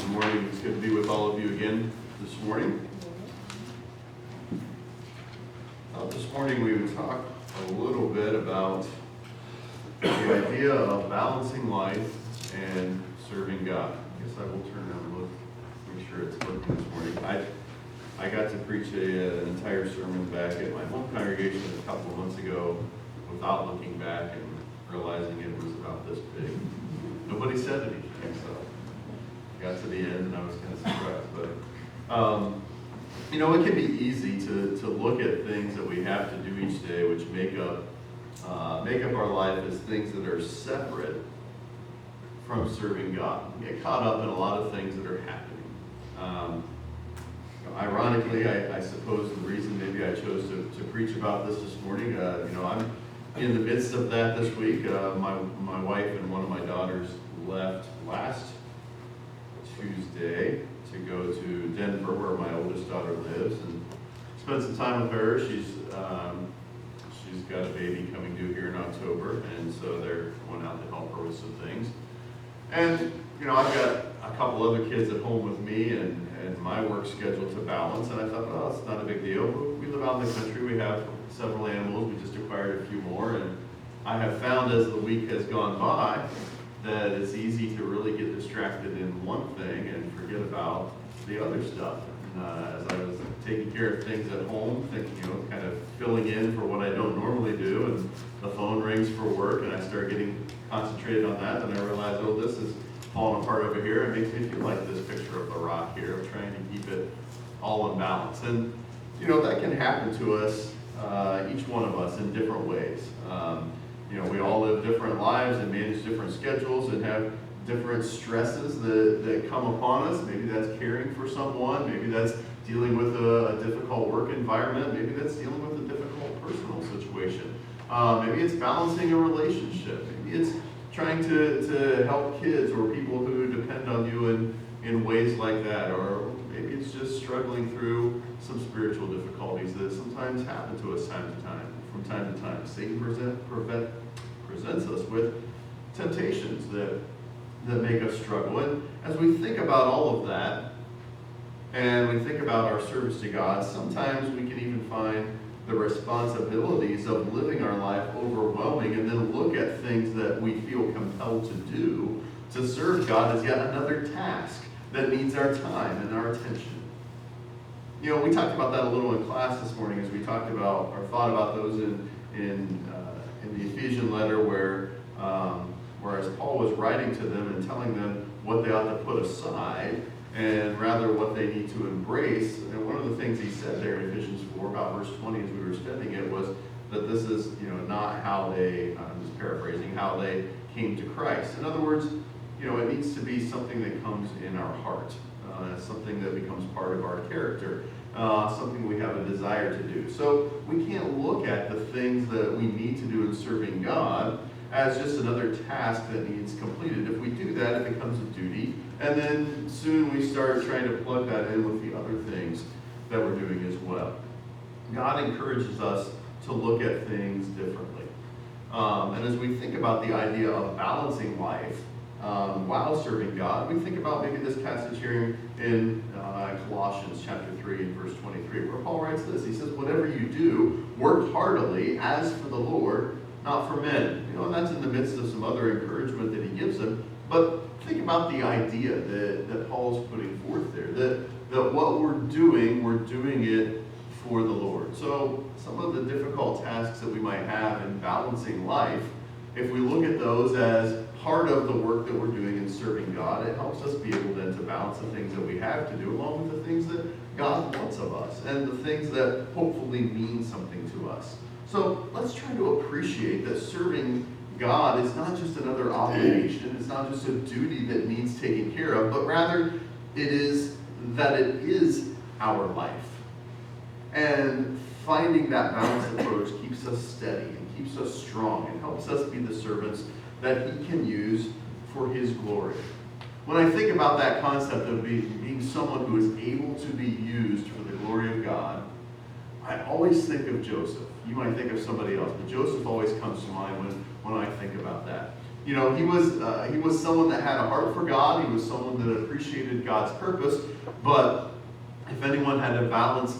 Good morning. It's good to be with all of you again this morning. This morning we would talk a little bit about the idea of balancing life and serving God. I guess I will turn around and look, make sure it's working this morning. I got to preach an entire sermon back at my home congregation a couple of months ago without looking back and realizing it was about this big. Nobody said anything, so I got to the end and I was kind of surprised. But it can be easy to look at things that we have to do each day, which make up our life as things that are separate from serving God. We get caught up in a lot of things that are happening. Ironically, I suppose the reason maybe I chose to preach about this morning, I'm in the midst of that this week. My wife and one of my daughters left last Tuesday to go to Denver, where my oldest daughter lives, and spend some time with her. She's got a baby coming due here in October, and so they're going out to help her with some things. And I've got a couple other kids at home with me, and my work schedule to balance. And I thought, well, it's not a big deal. We live out in the country. We have several animals. We just acquired a few more, and I have found as the week has gone by that it's easy to really get distracted in one thing and forget about the other stuff. As I was taking care of things at home, kind of filling in for what I don't normally do, and the phone rings for work, and I start getting concentrated on that, and I realize, oh, this is falling apart over here. It makes me feel like this picture of the rock here, of trying to keep it all in balance. And, that can happen to us, each one of us, in different ways. We all live different lives and manage different schedules and have different stresses that come upon us. Maybe that's caring for someone. Maybe that's dealing with a difficult work environment. Maybe that's dealing with a difficult personal situation. Maybe it's balancing a relationship. Maybe it's trying to help kids or people who depend on you in ways like that. Or maybe it's just struggling through some spiritual difficulties that sometimes happen to us from time to time. Satan presents us with temptations that make us struggle. And as we think about all of that, and we think about our service to God, sometimes we can even find the responsibilities of living our life overwhelming, and then look at things that we feel compelled to do to serve God as yet another task that needs our time and our attention. We talked about that a little in class this morning as we talked about or thought about those in the Ephesian letter where as Paul was writing to them and telling them what they ought to put aside and rather what they need to embrace. And one of the things he said there in Ephesians 4, about verse 20 as we were studying it, was that this is not how they, I'm just paraphrasing, how they came to Christ. In other words, it needs to be something that comes in our heart, something that becomes part of our character, something we have a desire to do. So we can't look at the things that we need to do in serving God as just another task that needs completed. If we do that, it becomes a duty, and then soon we start trying to plug that in with the other things that we're doing as well. God encourages us to look at things differently. And as we think about the idea of balancing life while serving God, we think about maybe this passage here in Colossians chapter 3 and verse 23, where Paul writes this. He says, whatever you do, work heartily as for the Lord, not for men. And that's in the midst of some other encouragement that he gives them. But think about the idea that Paul's putting forth there, that what we're doing it for the Lord. So some of the difficult tasks that we might have in balancing life, if we look at those as part of the work that we're doing in serving God, it helps us be able then to balance the things that we have to do along with the things that God wants of us and the things that hopefully mean something to us. So let's try to appreciate that serving God is not just another obligation. It's not just a duty that needs taken care of, but rather it is our life. And finding that balanced approach keeps us steady and keeps us strong and helps us be the servants that he can use for his glory. When I think about that concept of being someone who is able to be used for the glory of God, I always think of Joseph. You might think of somebody else, but Joseph always comes to mind when I think about that. You know, he was someone that had a heart for God. He was someone that appreciated God's purpose. But if anyone had to balance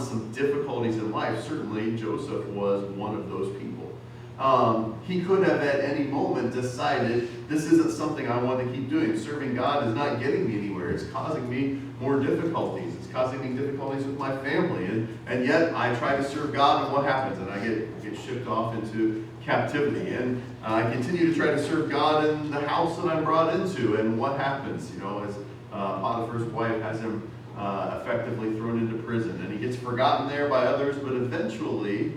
some difficulties in life, certainly Joseph was one of those people. He could have at any moment decided, this isn't something I want to keep doing. Serving God is not getting me anywhere. It's causing me more difficulties. It's causing me difficulties with my family. And yet I try to serve God, and what happens? And I get shipped off into captivity. And I continue to try to serve God in the house that I'm brought into. And what happens? You know, as Potiphar's wife has him effectively thrown into prison. And he gets forgotten there by others, but eventually,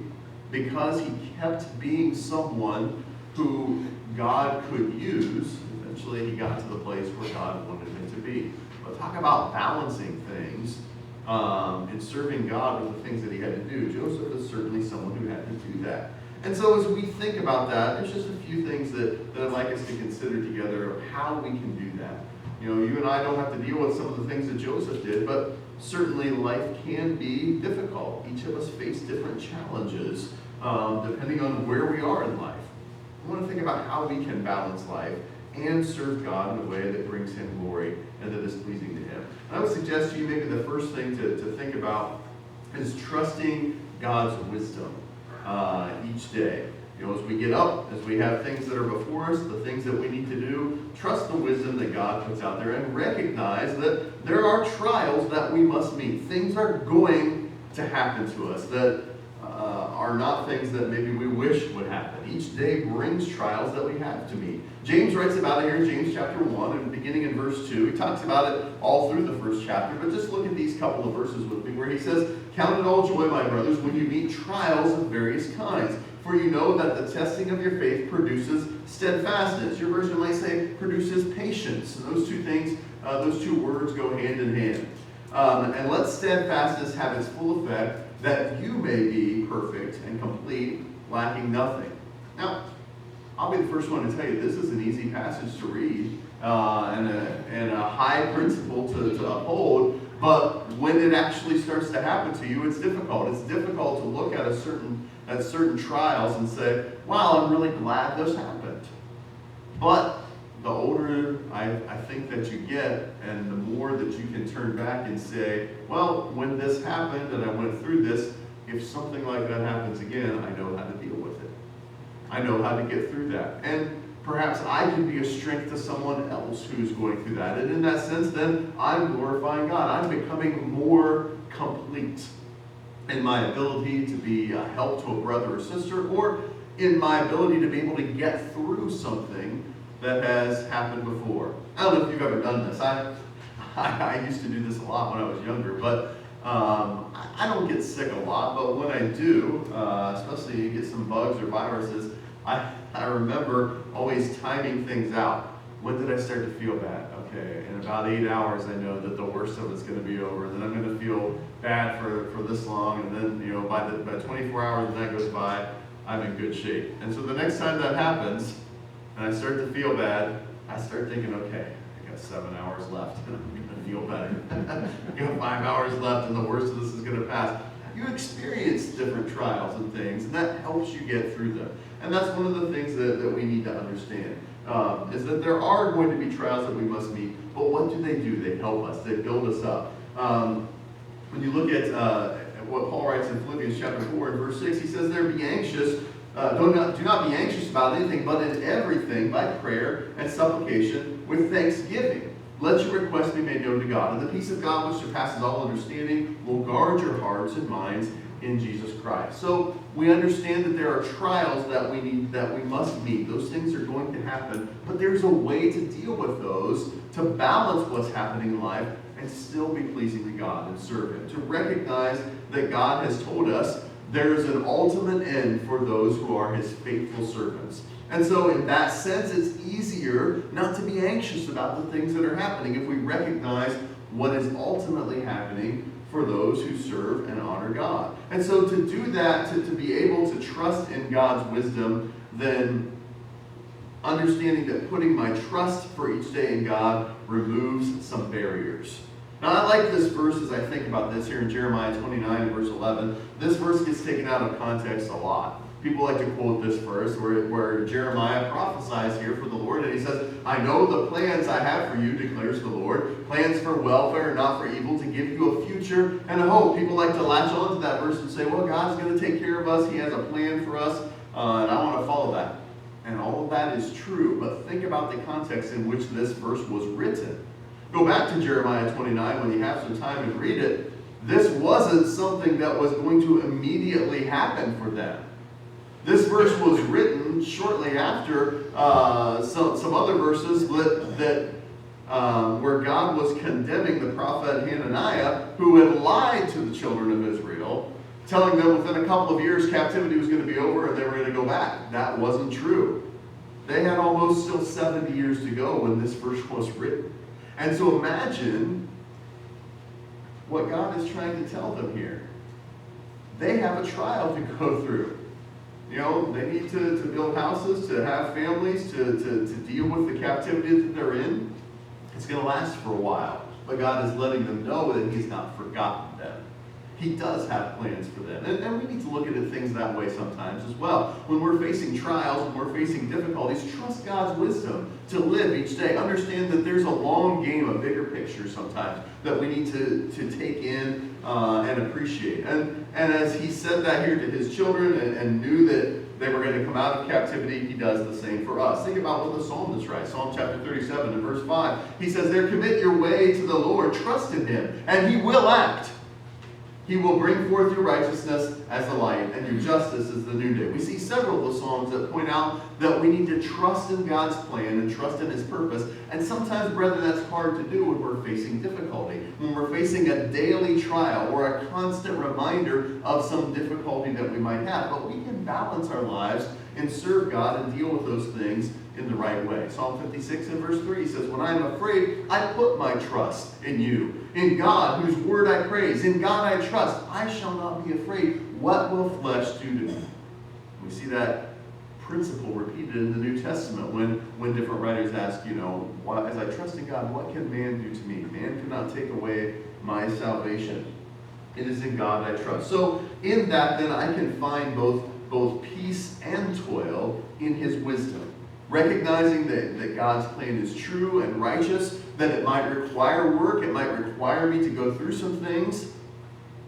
because he kept being someone who God could use, eventually he got to the place where God wanted him to be. But talk about balancing things and serving God with the things that he had to do. Joseph is certainly someone who had to do that. And so as we think about that, there's just a few things that I'd like us to consider together of how we can do that. You know, you and I don't have to deal with some of the things that Joseph did, but certainly life can be difficult. Each of us face different challenges depending on where we are in life. We want to think about how we can balance life and serve God in a way that brings him glory and that is pleasing to him. And I would suggest to you maybe the first thing to think about is trusting God's wisdom each day. You know, as we get up, as we have things that are before us, the things that we need to do, trust the wisdom that God puts out there and recognize that there are trials that we must meet. Things are going to happen to us that are not things that maybe we wish would happen. Each day brings trials that we have to meet. James writes about it here in James chapter 1, and beginning in verse 2. He talks about it all through the first chapter, but just look at these couple of verses with me where he says, "Count it all joy, my brothers, when you meet trials of various kinds. For you know that the testing of your faith produces steadfastness." Your version might say produces patience. And those two things, those two words go hand in hand. And let steadfastness have its full effect, that you may be perfect and complete, lacking nothing. Now, I'll be the first one to tell you this is an easy passage to read and a high principle to uphold. But when it actually starts to happen to you, it's difficult. It's difficult to look at certain trials and say, wow, I'm really glad this happened. But the older I think that you get, and the more that you can turn back and say, well, when this happened and I went through this, if something like that happens again, I know how to deal with it. I know how to get through that. And perhaps I can be a strength to someone else who's going through that. And in that sense, then I'm glorifying God. I'm becoming more complete in my ability to be a help to a brother or sister, or in my ability to be able to get through something that has happened before. I don't know if you've ever done this. I used to do this a lot when I was younger, but I don't get sick a lot, but when I do, especially you get some bugs or viruses, I remember always timing things out. When did I start to feel bad? Okay, in about 8 hours I know that the worst of it's going to be over, and then I'm going to feel bad for this long, and then by 24 hours when that goes by, I'm in good shape. And so the next time that happens, and I start to feel bad, I start thinking, okay, I got 7 hours left, and I'm going to feel better. I got 5 hours left, and the worst of this is going to pass. You experience different trials and things, and that helps you get through them. And that's one of the things that we need to understand, is that there are going to be trials that we must meet, but what do? They help us. They build us up. When you look at what Paul writes in Philippians chapter 4 and verse 6, he says there, be anxious, do not be anxious about anything, but in everything, by prayer and supplication, with thanksgiving, let your requests be made known to God. And the peace of God, which surpasses all understanding, will guard your hearts and minds in Jesus Christ. So we understand that there are trials that we must meet. Those things are going to happen, but there's a way to deal with those, to balance what's happening in life and still be pleasing to God and serve Him. To recognize that God has told us there's an ultimate end for those who are His faithful servants. And so in that sense, it's easier not to be anxious about the things that are happening if we recognize what is ultimately happening for those who serve and honor God. And so to do that, to be able to trust in God's wisdom, then understanding that putting my trust for each day in God removes some barriers. Now I like this verse as I think about this here in Jeremiah 29 verse 11. This verse gets taken out of context a lot. People like to quote this verse where Jeremiah prophesies here for the Lord, and he says, I know the plans I have for you, declares the Lord, plans for welfare and not for evil, to give you a future and a hope. People like to latch on to that verse and say, well, God's going to take care of us. He has a plan for us, and I want to follow that. And all of that is true, but think about the context in which this verse was written. Go back to Jeremiah 29 when you have some time and read it. This wasn't something that was going to immediately happen for them. This verse was written shortly after some other verses that where God was condemning the prophet Hananiah, who had lied to the children of Israel, telling them within a couple of years captivity was going to be over and they were going to go back. That wasn't true. They had almost still 70 years to go when this verse was written. And so imagine what God is trying to tell them here. They have a trial to go through. You know, they need to build houses, to have families, to deal with the captivity that they're in. It's going to last for a while. But God is letting them know that He's not forgotten them. He does have plans for them. And we need to look at things that way sometimes as well. When we're facing trials, when we're facing difficulties, trust God's wisdom to live each day. Understand that there's a long game, a bigger picture sometimes that we need to take in and appreciate. And as He said that here to His children and knew that they were going to come out of captivity, He does the same for us. Think about what the psalmist writes. Psalm chapter 37 and verse 5. He says, there, commit your way to the Lord, trust in Him, and He will act. He will bring forth your righteousness as the light, and your justice as the noonday. We see several of the Psalms that point out that we need to trust in God's plan and trust in His purpose. And sometimes, brethren, that's hard to do when we're facing difficulty, when we're facing a daily trial or a constant reminder of some difficulty that we might have. But we can balance our lives and serve God and deal with those things in the right way. Psalm 56 and verse 3 says, when I am afraid, I put my trust in you. In God, whose word I praise. In God I trust. I shall not be afraid. What will flesh do to me? We see that principle repeated in the New Testament when different writers ask, as I trust in God, what can man do to me? Man cannot take away my salvation. It is in God I trust. So in that, then, I can find both peace and toil in His wisdom. Recognizing that God's plan is true and righteous, that it might require work, it might require me to go through some things,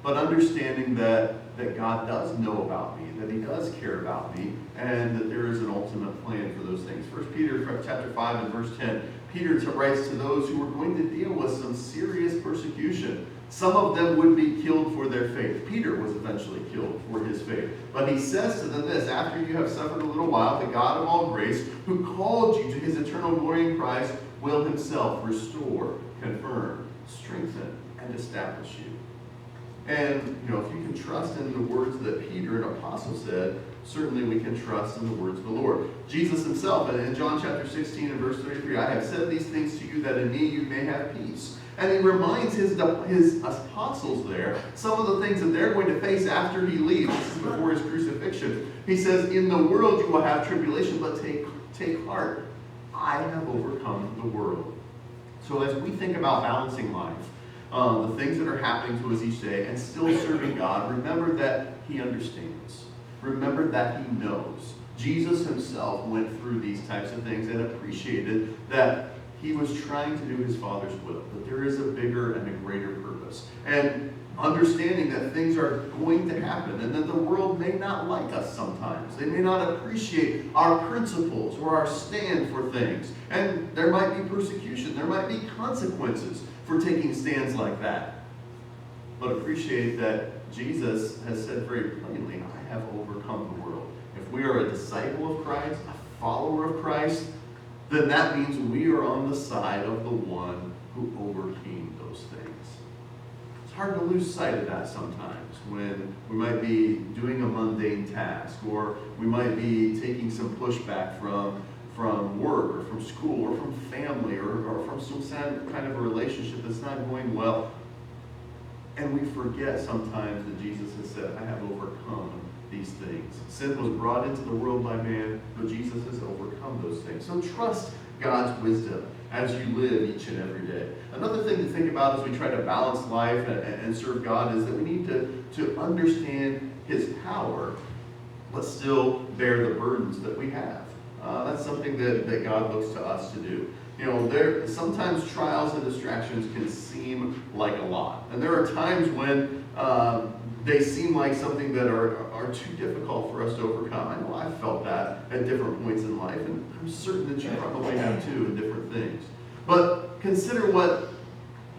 but understanding that God does know about me, that He does care about me, and that there is an ultimate plan for those things. 1 Peter chapter 5 and verse 10, Peter writes to those who were going to deal with some serious persecution. Some of them would be killed for their faith. Peter was eventually killed for his faith. But he says to them this, after you have suffered a little while, the God of all grace, who called you to His eternal glory in Christ, will Himself restore, confirm, strengthen, and establish you. And, if you can trust in the words that Peter, an apostle, said, certainly we can trust in the words of the Lord. Jesus Himself, in John chapter 16 and verse 33, I have said these things to you that in me you may have peace. And He reminds His apostles there some of the things that they're going to face after He leaves. This is before His crucifixion. He says, in the world you will have tribulation, but take heart. I have overcome the world. So as we think about balancing life, the things that are happening to us each day, and still serving God, remember that He understands. Remember that He knows. Jesus Himself went through these types of things and appreciated that He was trying to do His Father's will, that there is a bigger and a greater purpose. And understanding that things are going to happen and that the world may not like us sometimes. They may not appreciate our principles or our stand for things. And there might be persecution. There might be consequences for taking stands like that. But appreciate that Jesus has said very plainly, I have overcome the world. If we are a disciple of Christ, a follower of Christ, then that means we are on the side of the one who overcame those things. It's hard to lose sight of that sometimes when we might be doing a mundane task, or we might be taking some pushback from work or from school or from family or from some kind of a relationship that's not going well. And we forget sometimes that Jesus has said, I have overcome these things. Sin was brought into the world by man, but Jesus has overcome those things. So trust God's wisdom as you live each and every day. Another thing to think about as we try to balance life and serve God is that we need to understand His power let's still bear the burdens that we have. That's something that God looks to us to do. Sometimes trials and distractions can seem like a lot. And there are times when they seem like something that are too difficult for us to overcome. I know I've felt that at different points in life, and I'm certain that you probably have too in different things. But consider what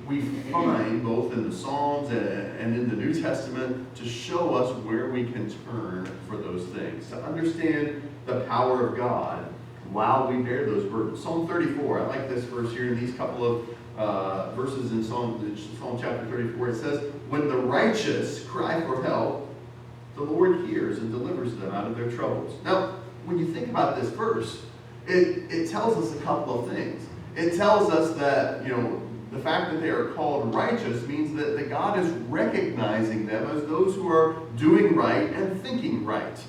we find both in the Psalms and in the New Testament to show us where we can turn for those things, to understand the power of God while we bear those burdens. Psalm 34, I like this verse here in these couple of verses in Psalm chapter 34. It says, when the righteous cry for help, the Lord hears and delivers them out of their troubles. Now, when you think about this verse, it tells us a couple of things. It tells us that, the fact that they are called righteous means that God is recognizing them as those who are doing right and thinking right.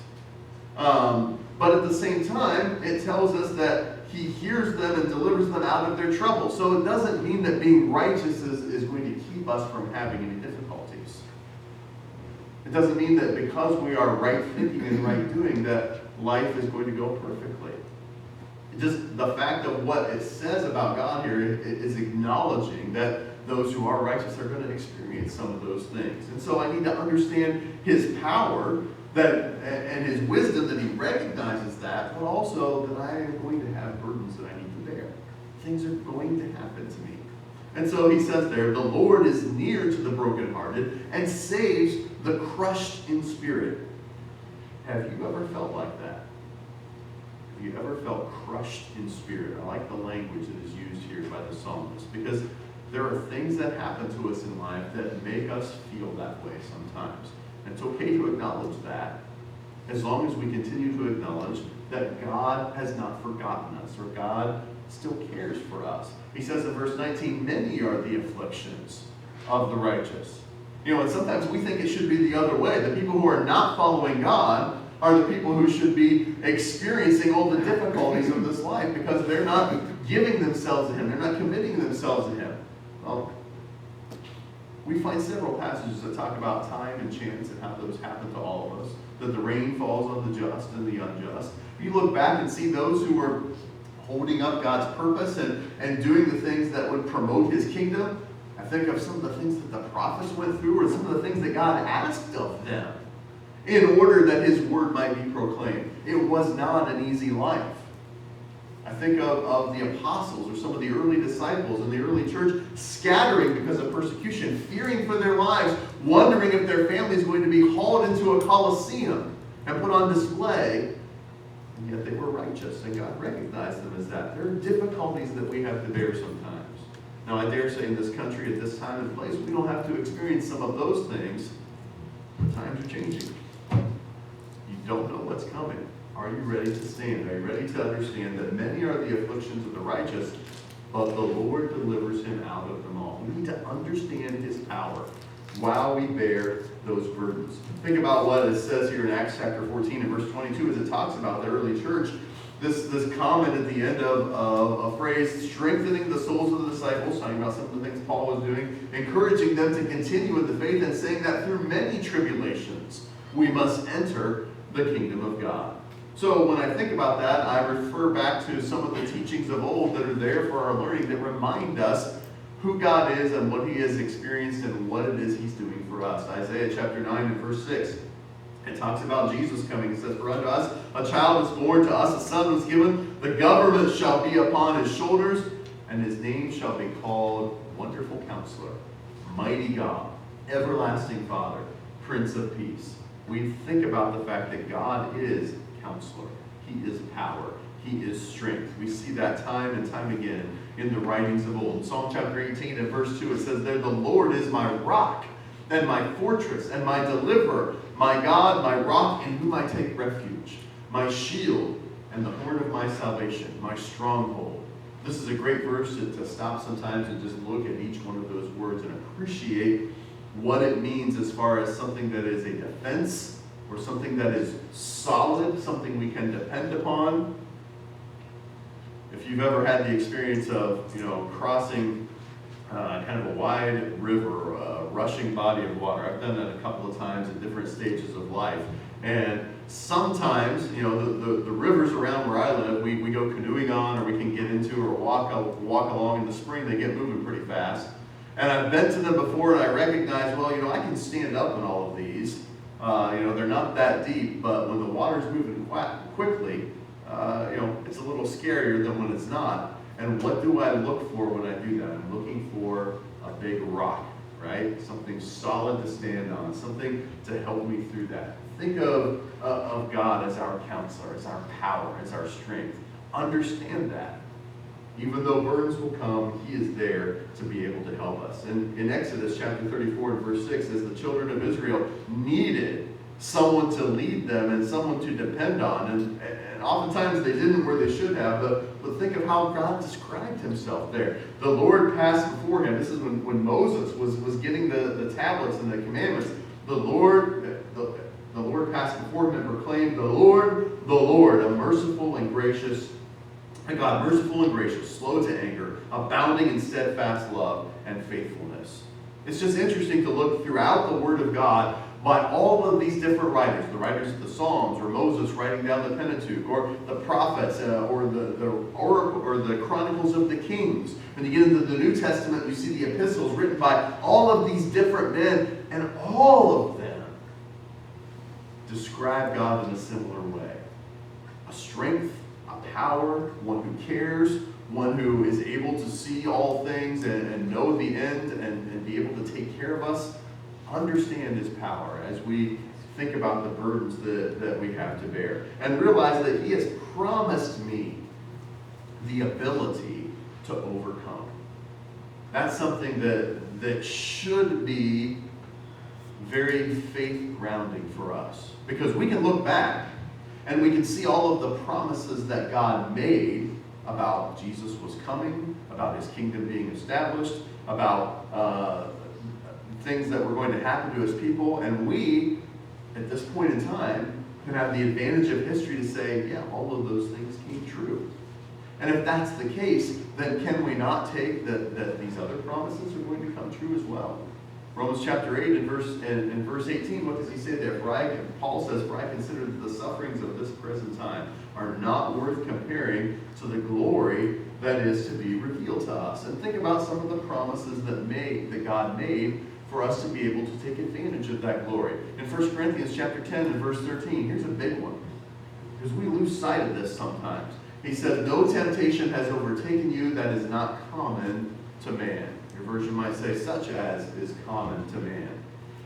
But at the same time, it tells us that he hears them and delivers them out of their trouble. So it doesn't mean that being righteous is going to keep us from having any difficulties. It doesn't mean that because we are right thinking and right doing that life is going to go perfectly. Just the fact of what it says about God here is acknowledging that those who are righteous are going to experience some of those things. And so I need to understand his power and his wisdom, that he recognizes that, but also that I am going to have burdens that I need to bear. Things are going to happen to me. And so he says there, the Lord is near to the brokenhearted and saves the crushed in spirit. Have you ever felt like that? Have you ever felt crushed in spirit? I like the language that is used here by the psalmist, because there are things that happen to us in life that make us feel that way sometimes. And it's okay to acknowledge that, as long as we continue to acknowledge that God has not forgotten us, or God still cares for us. He says in verse 19, many are the afflictions of the righteous. And sometimes we think it should be the other way. The people who are not following God are the people who should be experiencing all the difficulties of this life because they're not giving themselves to him. They're not committing themselves to him. Well, we find several passages that talk about time and chance and how those happen to all of us, that the rain falls on the just and the unjust. If you look back and see those who were holding up God's purpose and doing the things that would promote his kingdom, I think of some of the things that the prophets went through, or some of the things that God asked of them in order that his word might be proclaimed. It was not an easy life. I think of the apostles, or some of the early disciples in the early church, scattering because of persecution, fearing for their lives, wondering if their family is going to be hauled into a Colosseum and put on display. And yet they were righteous, and God recognized them as that. There are difficulties that we have to bear sometimes. Now, I dare say in this country, at this time and place, we don't have to experience some of those things, but times are changing. You don't know what's coming. Are you ready to stand? Are you ready to understand that many are the afflictions of the righteous, but the Lord delivers him out of them all? We need to understand his power while we bear those burdens. Think about what it says here in Acts chapter 14 and verse 22 as it talks about the early church. This comment at the end of a phrase, strengthening the souls of the disciples, talking about some of the things Paul was doing, encouraging them to continue in the faith, and saying that through many tribulations we must enter the kingdom of God. So when I think about that, I refer back to some of the teachings of old that are there for our learning that remind us who God is and what he has experienced and what it is he's doing for us. Isaiah chapter 9 and verse 6. It talks about Jesus coming. It says, for unto us a child is born, to us a son was given. The government shall be upon his shoulders, and his name shall be called Wonderful Counselor, Mighty God, Everlasting Father, Prince of Peace. We think about the fact that God is Counselor. He is power. He is strength. We see that time and time again in the writings of old. In Psalm chapter 18 and verse 2, it says there, the Lord is my rock and my fortress and my deliverer, my God, my rock in whom I take refuge, my shield and the horn of my salvation, my stronghold. This is a great verse to stop sometimes and just look at each one of those words and appreciate what it means as far as something that is a defense or something that is solid, something we can depend upon. If you've ever had the experience of, crossing kind of a wide river, a rushing body of water. I've done that a couple of times at different stages of life. And sometimes, the rivers around where I live, we go canoeing on, or we can get into, or walk along in the spring. They get moving pretty fast. And I've been to them before, and I recognize, I can stand up in all of these. They're not that deep, but when the water's moving quickly, it's a little scarier than when it's not. And what do I look for when I do that? I'm looking for a big rock, right? Something solid to stand on, something to help me through that. Think of God as our counselor, as our power, as our strength. Understand that. Even though burdens will come, he is there to be able to help us. And in Exodus chapter 34 and verse 6, as the children of Israel needed someone to lead them and someone to depend on, and oftentimes they didn't where they should have, but think of how God described himself there. The Lord passed before him. This is when Moses was getting the tablets and the commandments. The Lord passed before him and proclaimed, the Lord, a merciful and gracious, a God merciful and gracious, slow to anger, abounding in steadfast love and faithfulness. It's just interesting to look throughout the Word of God by all of these different writers, the writers of the Psalms, or Moses writing down the Pentateuch, or the prophets, or the Oracle, or the Chronicles of the Kings. When you get into the New Testament, you see the epistles written by all of these different men, and all of them describe God in a similar way. A strength, a power, one who cares, one who is able to see all things and know the end and be able to take care of us. Understand his power as we think about the burdens that we have to bear. And realize that he has promised me the ability to overcome. That's something that should be very faith grounding for us. Because we can look back and we can see all of the promises that God made about Jesus was coming, about his kingdom being established, about things that were going to happen to his people. And we, at this point in time, can have the advantage of history to say, yeah, all of those things came true. And if that's the case, then can we not take that these other promises are going to come true as well? Romans chapter 8 and verse 18, what does he say there? Paul says, for I consider that the sufferings of this present time are not worth comparing to the glory that is to be revealed to us. And think about some of the promises that God made for us to be able to take advantage of that glory. In 1 Corinthians chapter 10 and verse 13, here's a big one, because we lose sight of this sometimes. He says, no temptation has overtaken you that is not common to man. Your version might say, such as is common to man.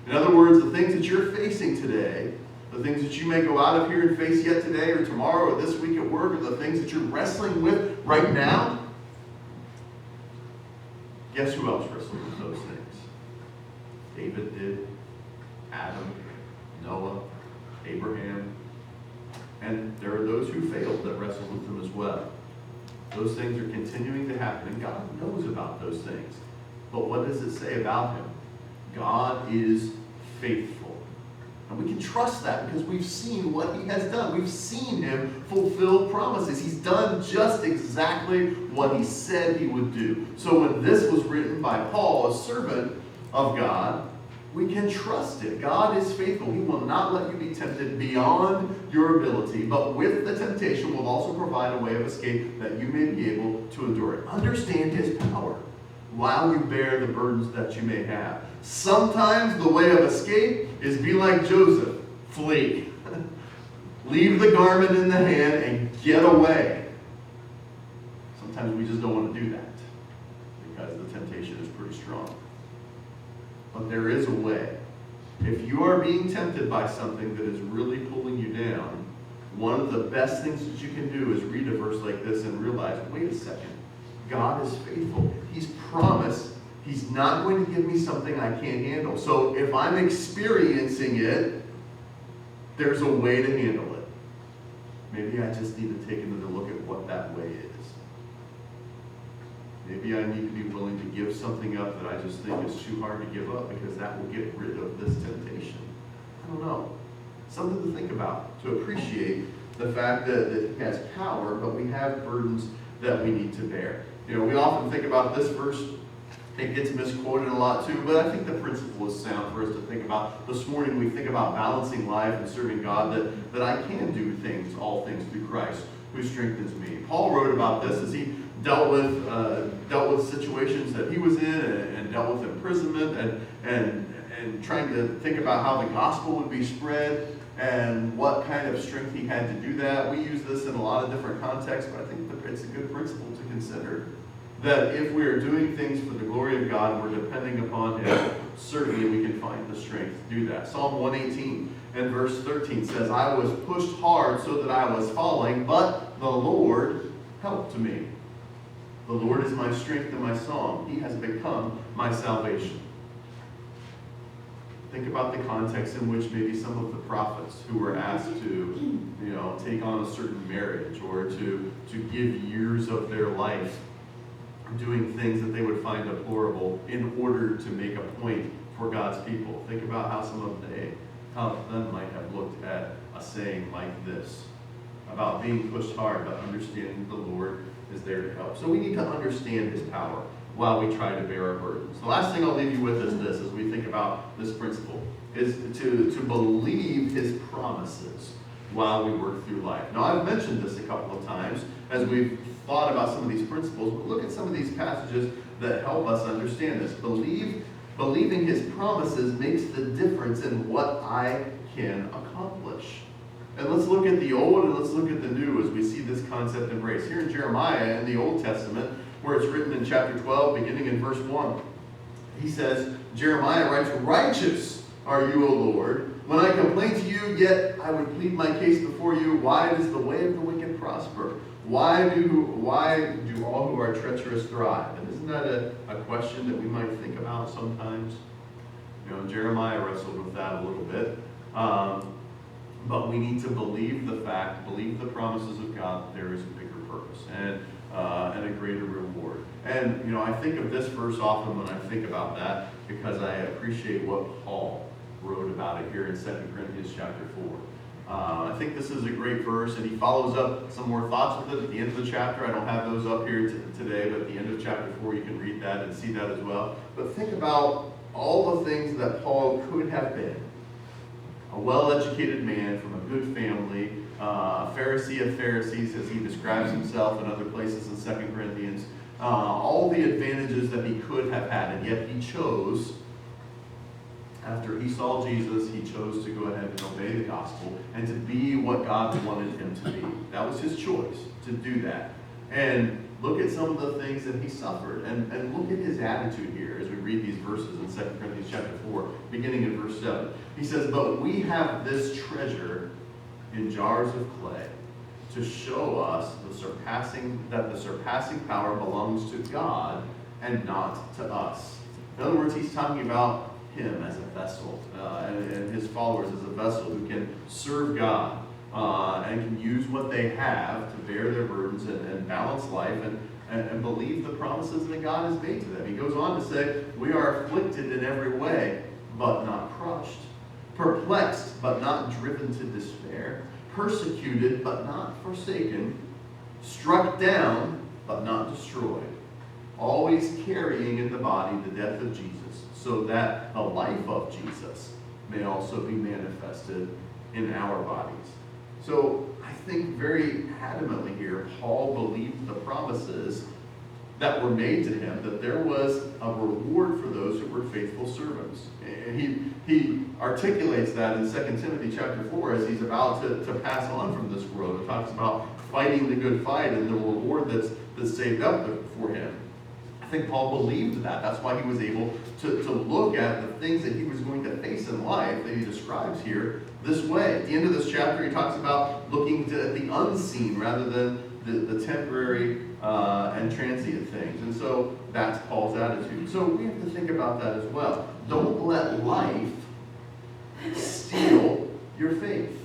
In other words, the things that you're facing today, the things that you may go out of here and face yet today or tomorrow or this week at work, or the things that you're wrestling with right now, guess who else wrestled with those things? David did, Adam, Noah, Abraham, and there are those who failed that wrestled with them as well. Those things are continuing to happen, and God knows about those things. But what does it say about him? God is faithful. And we can trust that because we've seen what he has done. We've seen him fulfill promises. He's done just exactly what he said he would do. So when this was written by Paul, a servant of God, we can trust it. God is faithful. He will not let you be tempted beyond your ability, but with the temptation will also provide a way of escape that you may be able to endure it. Understand his power while you bear the burdens that you may have. Sometimes the way of escape is be like Joseph, flee. Leave the garment in the hand and get away. Sometimes we just don't want to do that because the temptation is pretty strong. But there is a way. If you are being tempted by something that is really pulling you down, one of the best things that you can do is read a verse like this and realize, wait a second, God is faithful. He's promised he's not going to give me something I can't handle. So if I'm experiencing it, there's a way to handle it. Maybe I just need to take another look at what that way is. Maybe I need to be willing to give something up that I just think is too hard to give up because that will get rid of this temptation. I don't know. Something to think about, to appreciate the fact that he has power, but we have burdens that we need to bear. We often think about this verse It gets misquoted a lot too, but I think the principle is sound for us to think about. This morning we think about balancing life and serving God, that I can do all things through Christ who strengthens me. Paul wrote about this as he dealt with situations that he was in and dealt with imprisonment and trying to think about how the gospel would be spread and what kind of strength he had to do that. We use this in a lot of different contexts, but I think it's a good principle to consider. That if we are doing things for the glory of God, we're depending upon Him, certainly we can find the strength to do that. Psalm 118 and verse 13 says, I was pushed hard so that I was falling, but the Lord helped me. The Lord is my strength and my song. He has become my salvation. Think about the context in which maybe some of the prophets who were asked to, take on a certain marriage or to give years of their life doing things that they would find deplorable in order to make a point for God's people. Think about how some of them might have looked at a saying like this about being pushed hard, but understanding the Lord is there to help. So we need to understand His power while we try to bear our burdens. The last thing I'll leave you with is this, as we think about this principle, is to believe His promises while we work through life. Now, I've mentioned this a couple of times as we've thought about some of these principles, but look at some of these passages that help us understand this. Believing His promises makes the difference in what I can accomplish. And let's look at the Old and let's look at the New as we see this concept embraced. Here in Jeremiah in the Old Testament, where it's written in chapter 12, beginning in verse 1, he says, Jeremiah writes, Righteous are you, O Lord. When I complain to you, yet I would plead my case before you. Why does the way of the wicked prosper? Why do all who are treacherous thrive? And isn't that a question that we might think about sometimes? Jeremiah wrestled with that a little bit. But we need to believe the promises of God that there is a bigger purpose and a greater reward. And, I think of this verse often when I think about that because I appreciate what Paul wrote about it here in 2 Corinthians chapter 4. I think this is a great verse, and he follows up some more thoughts with it at the end of the chapter. I don't have those up here today, but at the end of chapter 4 you can read that and see that as well. But think about all the things that Paul could have been. A well-educated man from a good family, a Pharisee of Pharisees, as he describes himself in other places in 2 Corinthians. All the advantages that he could have had, and yet he chose, after he saw Jesus, he chose to go ahead and obey the gospel and to be what God wanted him to be. That was his choice, to do that. And look at some of the things that he suffered, and look at his attitude here as we read these verses in 2 Corinthians chapter 4, beginning in verse 7. He says, But we have this treasure in jars of clay to show us that the surpassing power belongs to God and not to us. In other words, he's talking about him as a vessel and his followers as a vessel who can serve God and can use what they have to bear their burdens and balance life and believe the promises that God has made to them. He goes on to say, we are afflicted in every way, but not crushed. Perplexed, but not driven to despair. Persecuted, but not forsaken. Struck down, but not destroyed. Always carrying in the body the death of Jesus, so that the life of Jesus may also be manifested in our bodies. So I think very adamantly here, Paul believed the promises that were made to him, that there was a reward for those who were faithful servants. And he articulates that in 2 Timothy chapter 4 as he's about to pass on from this world. It talks about fighting the good fight and the reward that's saved up for him. I think Paul believed that. That's why he was able to look at the things that he was going to face in life that he describes here this way. At the end of this chapter, he talks about looking at the unseen rather than the temporary and transient things. And so that's Paul's attitude. So we have to think about that as well. Don't let life steal your faith.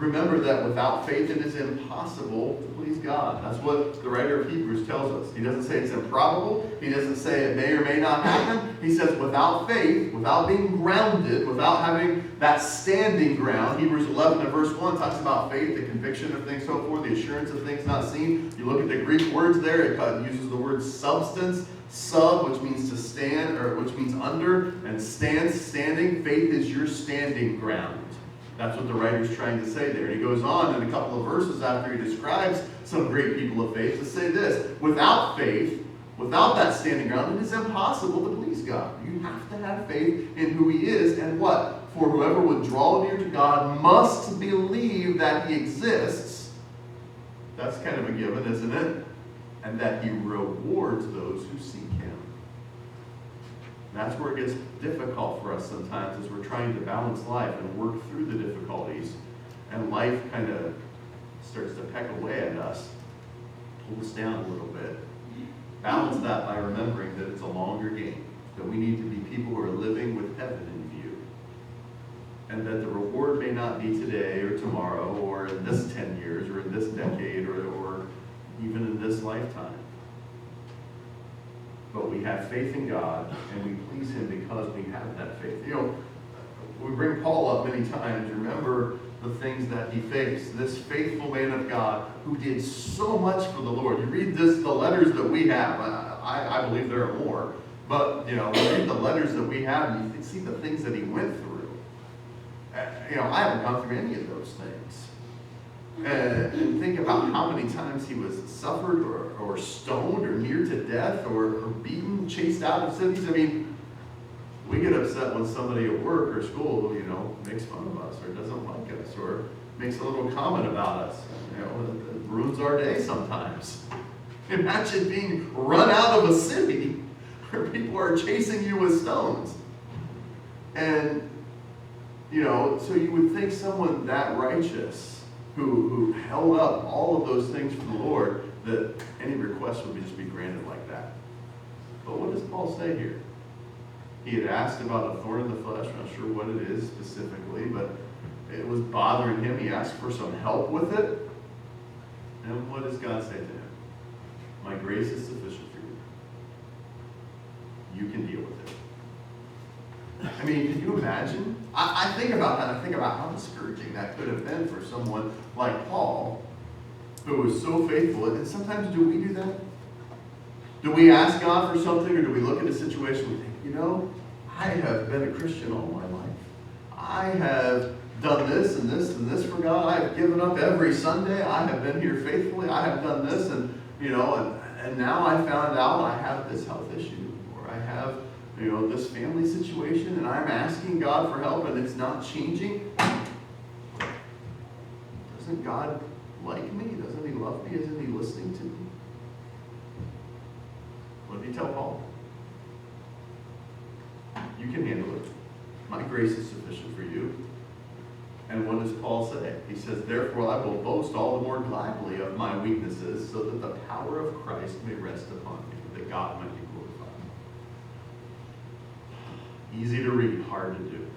Remember that without faith it is impossible to please God. That's what the writer of Hebrews tells us. He doesn't say it's improbable. He doesn't say it may or may not happen. He says without faith, without being grounded, without having that standing ground. Hebrews 11 and verse 1 talks about faith, the conviction of things hoped for, the assurance of things not seen. You look at the Greek words there, it uses the word substance, sub, which means to stand, or which means under, and standing. Faith is your standing ground. That's what the writer's trying to say there. And he goes on in a couple of verses after he describes some great people of faith to say this: without faith, without that standing ground, it is impossible to please God. You have to have faith in who he is, and what? For whoever would draw near to God must believe that he exists. That's kind of a given, isn't it? And that he rewards those who seek him. That's where it gets difficult for us sometimes, as we're trying to balance life and work through the difficulties, and life kind of starts to peck away at us, pull us down a little bit. Balance that by remembering that it's a longer game, that we need to be people who are living with heaven in view, and that the reward may not be today or tomorrow or in this 10 years or in this decade or even in this lifetime. But we have faith in God, and we please him because we have that faith. You know, we bring Paul up many times. Remember the things that he faced. This faithful man of God who did so much for the Lord. You read the letters that we have. I believe there are more. But, you know, you read the letters that we have, and you see the things that he went through. You know, I haven't gone through any of those things. And think about how many times he was suffered or stoned or near to death or beaten, chased out of cities. I mean, we get upset when somebody at work or school, you know, makes fun of us or doesn't like us or makes a little comment about us. You know, it ruins our day sometimes. Imagine being run out of a city where people are chasing you with stones. And, you know, so you would think someone that righteous who held up all of those things for the Lord, that any request would just be granted like that. But what does Paul say here? He had asked about a thorn in the flesh. I'm not sure what it is specifically, but it was bothering him. He asked for some help with it. And what does God say to him? My grace is sufficient for you. You can deal with it. I mean, can you imagine? I think about that. I think about how discouraging that could have been for someone like Paul, who was so faithful. And sometimes do we do that? Do we ask God for something, or do we look at a situation and think, you know, I have been a Christian all my life. I have done this and this and this for God. I have given up every Sunday. I have been here faithfully. I have done this, and you know, and now I found out I have this health issue, or I have, you know, this family situation, and I'm asking God for help, and it's not changing. Doesn't God like me? Doesn't he love me? Isn't he listening to me? What did he tell Paul? You can handle it. My grace is sufficient for you. And what does Paul say? He says, therefore I will boast all the more gladly of my weaknesses, so that the power of Christ may rest upon me, that God might be glorified. Easy to read, hard to do.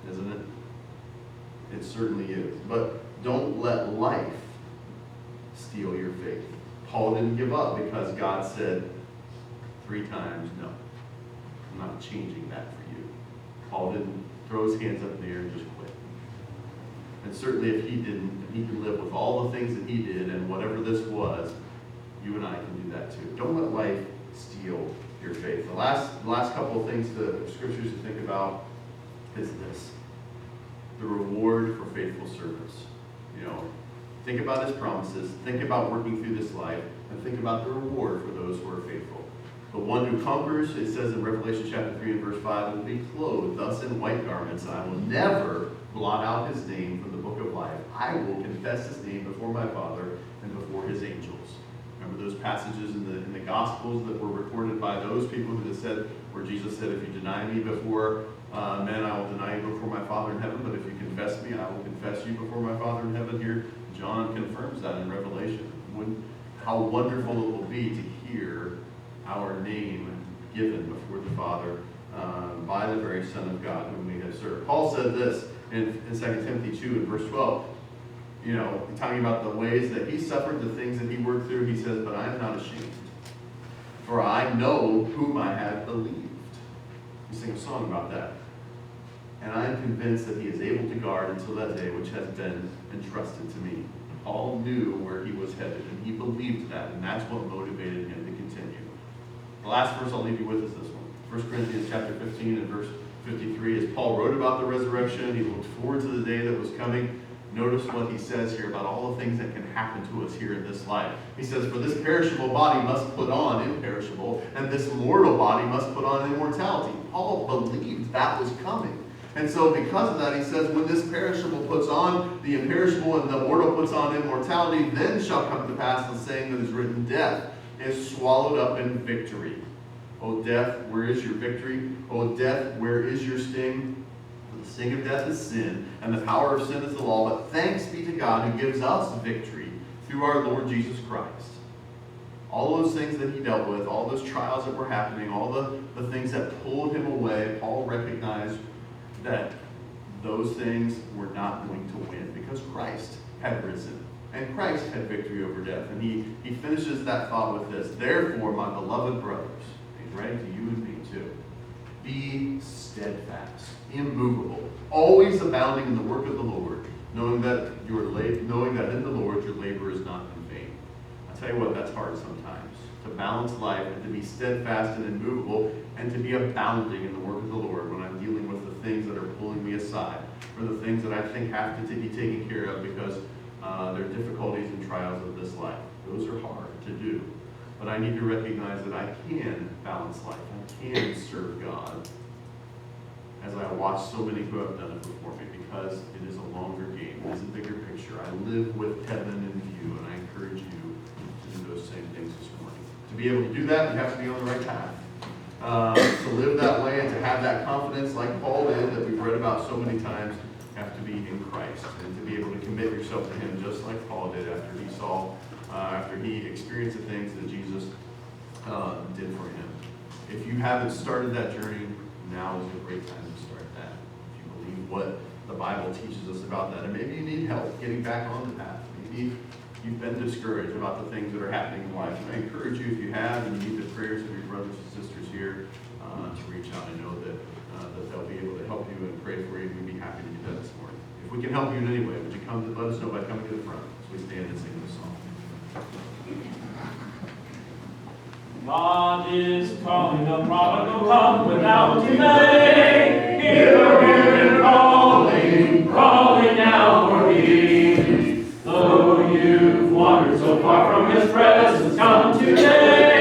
Isn't it? It certainly is. But don't let life steal your faith. Paul didn't give up because God said 3 times, no, I'm not changing that for you. Paul didn't throw his hands up in the air and just quit. And certainly if he didn't, and he can live with all the things that he did and whatever this was, you and I can do that too. Don't let life steal your faith. The last couple of things the scriptures to think about is this: the reward for faithful service. You know, think about his promises, think about working through this life, and think about the reward for those who are faithful. The one who conquers, it says in Revelation chapter 3 and verse 5, will be clothed thus in white garments, and I will never blot out his name from the book of life. I will confess his name before my Father and before his angels. Remember those passages in the Gospels that were recorded by those people who said, where Jesus said, if you deny me before men, I will deny you before my Father in heaven, but if you confess me, I will confess you before my Father in heaven. Here, John confirms that in Revelation. How wonderful it will be to hear our name given before the Father by the very Son of God whom we have served. Paul said this in 2 Timothy 2 and verse 12, talking about the ways that he suffered, the things that he worked through, he says, but I am not ashamed, for I know whom I have believed. We sing a song about that. And I am convinced that he is able to guard until that day which has been entrusted to me. Paul knew where he was headed, and he believed that, and that's what motivated him to continue. The last verse I'll leave you with is this one. 1 Corinthians chapter 15 and verse 53, as Paul wrote about the resurrection, he looked forward to the day that was coming. Notice what he says here about all the things that can happen to us here in this life. He says, for this perishable body must put on imperishable, and this mortal body must put on immortality. Paul believed that was coming. And so because of that, he says, when this perishable puts on the imperishable and the mortal puts on immortality, then shall come to pass the saying that is written, death is swallowed up in victory. O death, where is your victory? O death, where is your sting? For the sting of death is sin, and the power of sin is the law. But thanks be to God who gives us victory through our Lord Jesus Christ. All those things that he dealt with, all those trials that were happening, all the things that pulled him away, Paul recognized that those things were not going to win because Christ had risen and Christ had victory over death. And he finishes that thought with this. Therefore, my beloved brothers, he's writing to you and me too, be steadfast, immovable, always abounding in the work of the Lord, knowing that in the Lord your labor is not in vain. I tell you what, that's hard sometimes, to balance life and to be steadfast and immovable and to be abounding in the work of the Lord when I'm dealing with the things that are pulling me aside, or the things that I think have to be taken care of because there are difficulties and trials of this life. Those are hard to do. But I need to recognize that I can balance life. I can serve God, as I watch so many who have done it before me, because it is a longer game. It is a bigger picture. I live with heaven in view, and I encourage you to do those same things this morning. To be able to do that, you have to be on the right path. To live that way and to have that confidence like Paul did that we've read about so many times, you have to be in Christ and to be able to commit yourself to him just like Paul did after he experienced the things that Jesus did for him. If you haven't started that journey, now is a great time to start that. If you believe what the Bible teaches us about that, and maybe you need help getting back on the path. Maybe you've been discouraged about the things that are happening in life. And I encourage you, if you have, and you need the prayers of your brothers and sisters here, to reach out. I know that they'll be able to help you and pray for you. We'd be happy to do that this morning. If we can help you in any way, would you come to let us know by coming to the front as we stand and sing this song. God is calling the prodigal, come without delay. Hear him calling, calling now for me. Though you've wandered so far from his presence, come today.